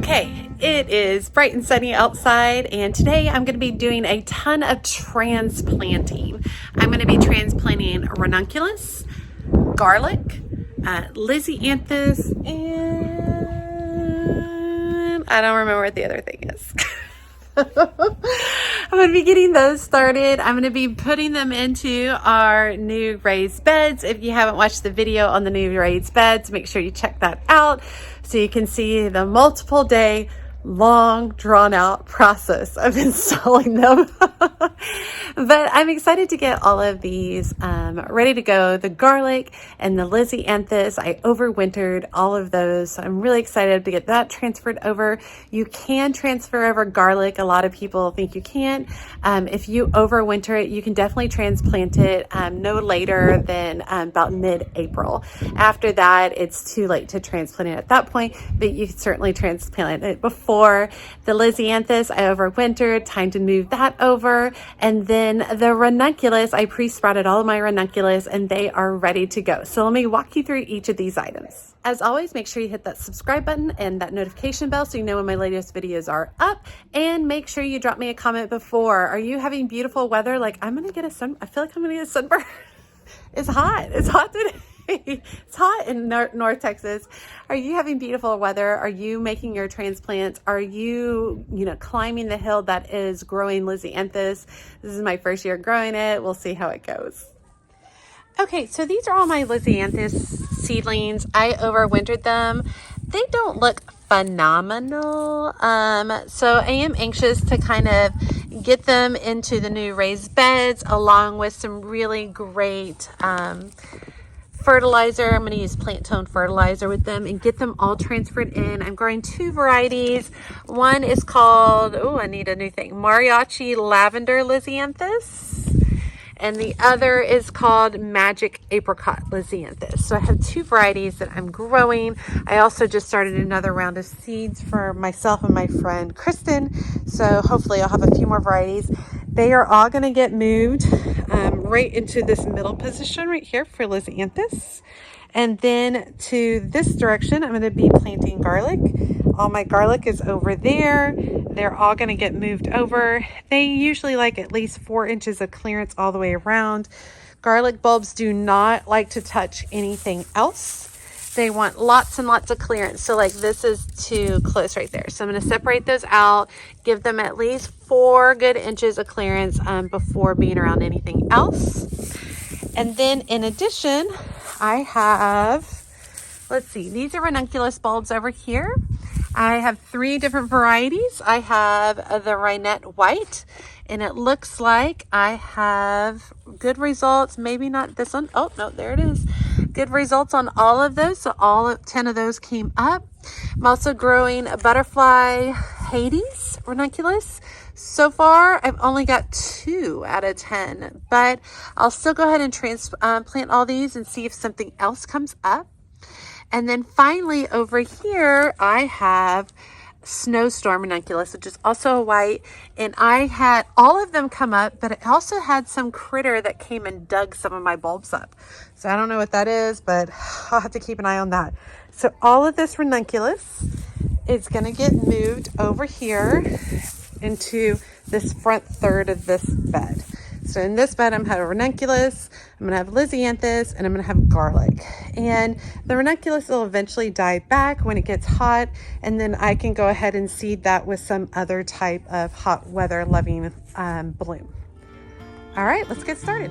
Okay, it is bright and sunny outside, and today I'm going to be doing a ton of transplanting. I'm going to be transplanting ranunculus, garlic, Lisianthus, and I don't remember what the other thing is. I'm going to be getting those started. I'm going to be putting them into our new raised beds. If you haven't watched the video on the new raised beds, make sure you check that out so you can see the multiple day long drawn out process of installing them. But I'm excited to get all of these ready to go. The garlic and the Lisianthus, I overwintered all of those, so I'm really excited to get that transferred over. You can transfer over garlic. A lot of people think you can't. If you overwinter it, you can definitely transplant it no later than about mid-April. After that, it's too late to transplant it at that point, but you can certainly transplant it before. The Lisianthus, I overwintered, time to move that over. And then the ranunculus, I pre-sprouted all of my ranunculus and they are ready to go. So let me walk you through each of these items. As always, make sure you hit that subscribe button and that notification bell so you know when my latest videos are up. And make sure you drop me a comment before. Are you having beautiful weather? Like I feel like I'm gonna get a sunburn. It's hot. It's hot today. It's hot in North Texas. Are you having beautiful weather? Are you making your transplants? Are you, climbing the hill that is growing Lisianthus? This is my first year growing it. We'll see how it goes. Okay, so these are all my Lisianthus seedlings. I overwintered them. They don't look phenomenal. So I am anxious to kind of get them into the new raised beds along with some really great fertilizer. I'm going to use plant tone fertilizer with them and get them all transferred in. I'm growing two varieties. One is called, I need a new thing, Mariachi Lavender Lisianthus. And the other is called Magic Apricot Lisianthus. So I have two varieties that I'm growing. I also just started another round of seeds for myself and my friend Kristen. So hopefully I'll have a few more varieties. They are all going to get moved right into this middle position right here for Lisianthus. And then to this direction, I'm going to be planting garlic. All my garlic is over there. They're all going to get moved over. They usually like at least 4 inches of clearance all the way around. Garlic bulbs do not like to touch anything else. They want lots and lots of clearance. So like this is too close right there. So I'm going to separate those out, give them at least 4 good inches of clearance before being around anything else. And then in addition, I have, these are ranunculus bulbs over here. I have 3 different varieties. I have the Rhinette White, and it looks like I have good results. Maybe not this one. Oh, no, there it is. Good results on all of those. So all 10 of those came up. I'm also growing a butterfly Hades ranunculus. So far, I've only got 2 out of 10, but I'll still go ahead and transplant all these and see if something else comes up. And then finally over here, I have Snowstorm ranunculus, which is also a white. And I had all of them come up, but I also had some critter that came and dug some of my bulbs up. So I don't know what that is, but I'll have to keep an eye on that. So all of this ranunculus is going to get moved over here into this front third of this bed. So in this bed, I'm going to have ranunculus, I'm going to have Lisianthus, and I'm going to have garlic. And the ranunculus will eventually die back when it gets hot, and then I can go ahead and seed that with some other type of hot weather loving bloom. All right, let's get started.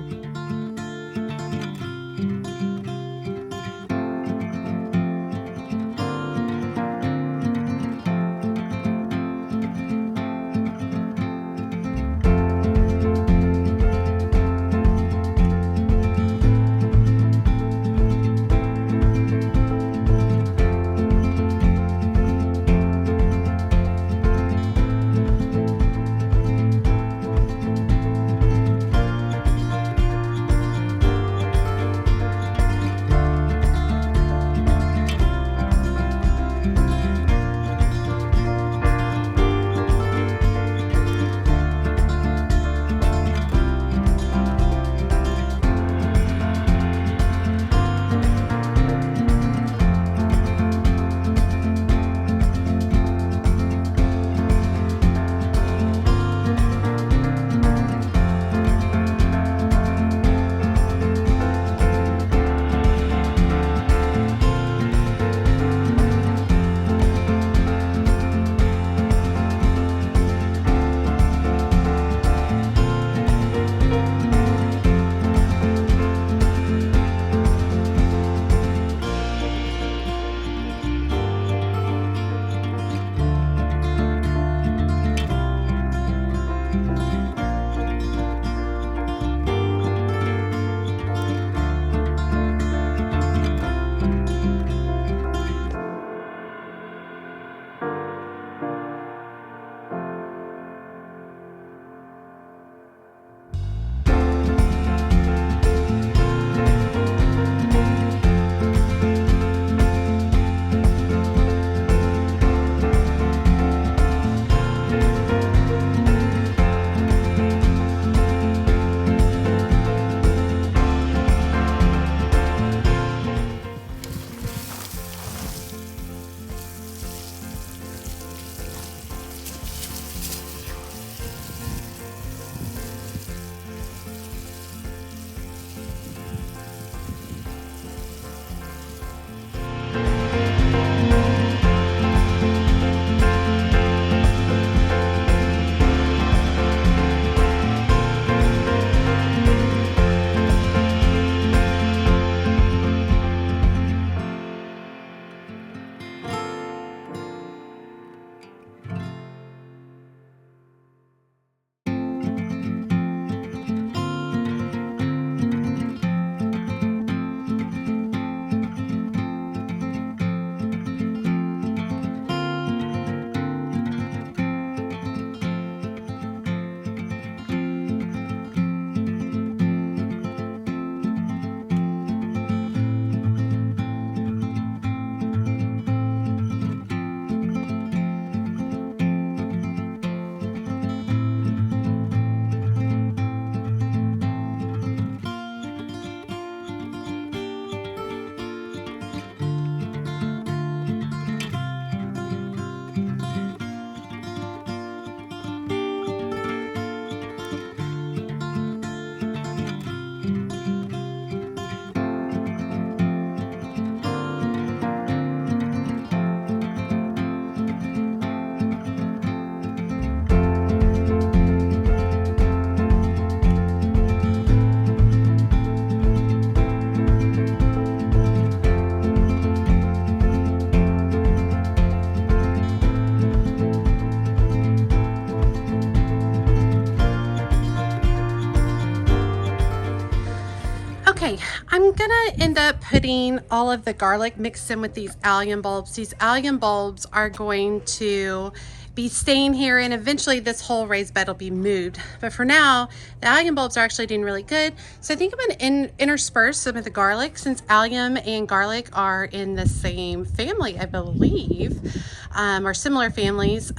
Okay, I'm gonna end up putting all of the garlic mixed in with these allium bulbs. These allium bulbs are going to be staying here, and eventually this whole raised bed will be moved. But for now, the allium bulbs are actually doing really good. So I think I'm gonna intersperse some of the garlic, since allium and garlic are in the same family, I believe, or similar families.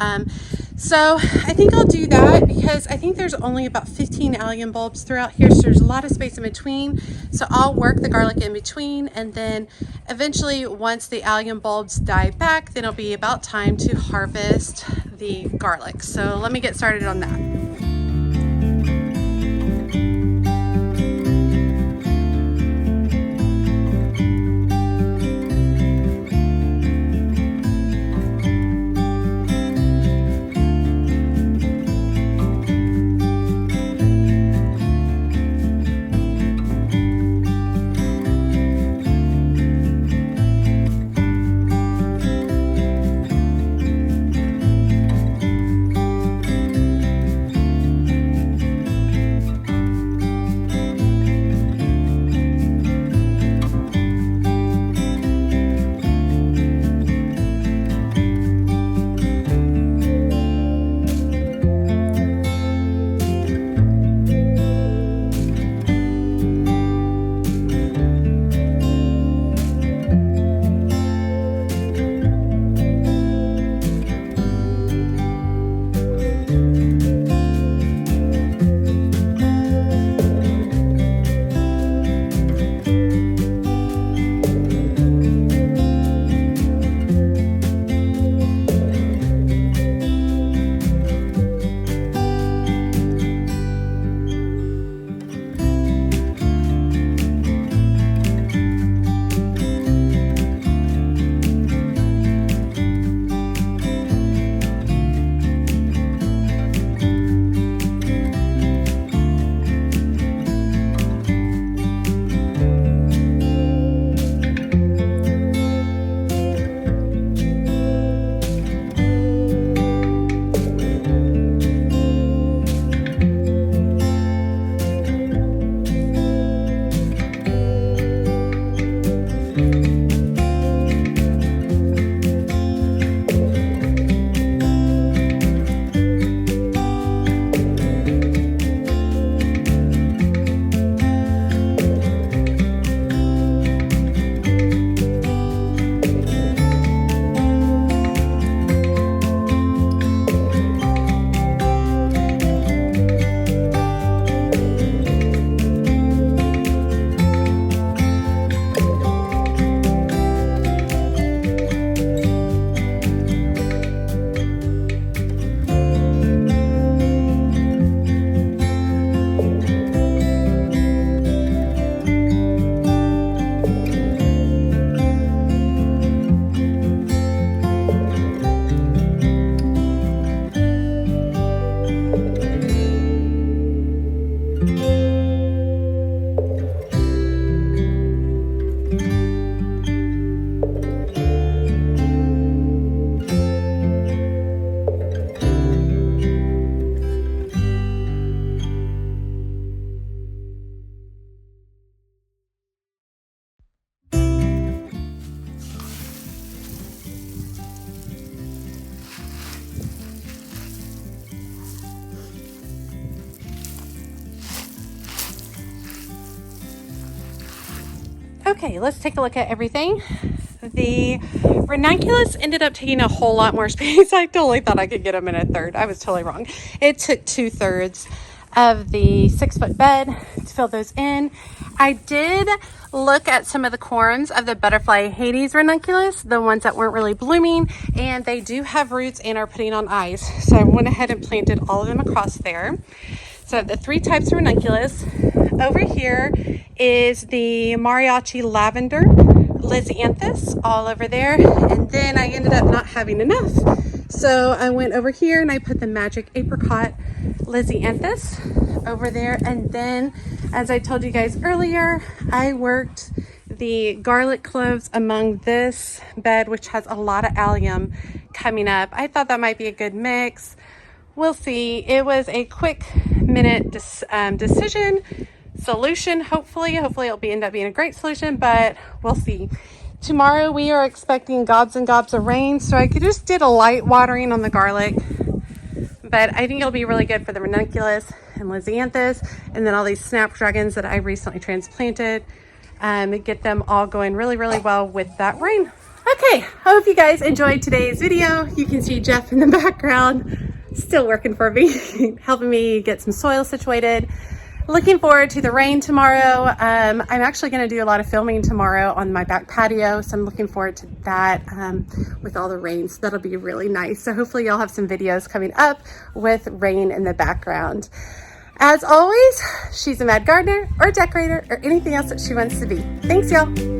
So I think I'll do that because I think there's only about 15 allium bulbs throughout here, so there's a lot of space in between. So I'll work the garlic in between, and then eventually once the allium bulbs die back, then it'll be about time to harvest the garlic. So let me get started on that. Okay, let's take a look at everything. The Ranunculus ended up taking a whole lot more space. I totally thought I could get them in a third. I was totally wrong. It took 2/3 of the 6-foot bed to fill those in. I did look at some of the corms of the butterfly Hades Ranunculus, the ones that weren't really blooming, and they do have roots and are putting on eyes. So I went ahead and planted all of them across there. So the 3 types of Ranunculus. Over here is the mariachi lavender Lisianthus all over there, and then I ended up not having enough, so I went over here and I put the magic apricot Lisianthus over there. And then, as I told you guys earlier, I worked the garlic cloves among this bed, which has a lot of allium coming up. I thought that might be a good mix. We'll see. It was a quick minute decision. solution, hopefully it'll end up being a great solution, but we'll see. Tomorrow we are expecting gobs and gobs of rain, so I just did a light watering on the garlic, but I think it'll be really good for the ranunculus and Lisianthus, and then all these snapdragons that I recently transplanted. Get them all going really well with that rain. Okay, I hope you guys enjoyed today's video. You can see Jeff in the background, still working for me, helping me get some soil situated. Looking forward to the rain tomorrow. I'm actually going to do a lot of filming tomorrow on my back patio, so I'm looking forward to that with all the rain, so that'll be really nice. So hopefully y'all have some videos coming up with rain in the background. As always, she's a mad gardener or decorator or anything else that she wants to be. Thanks, y'all.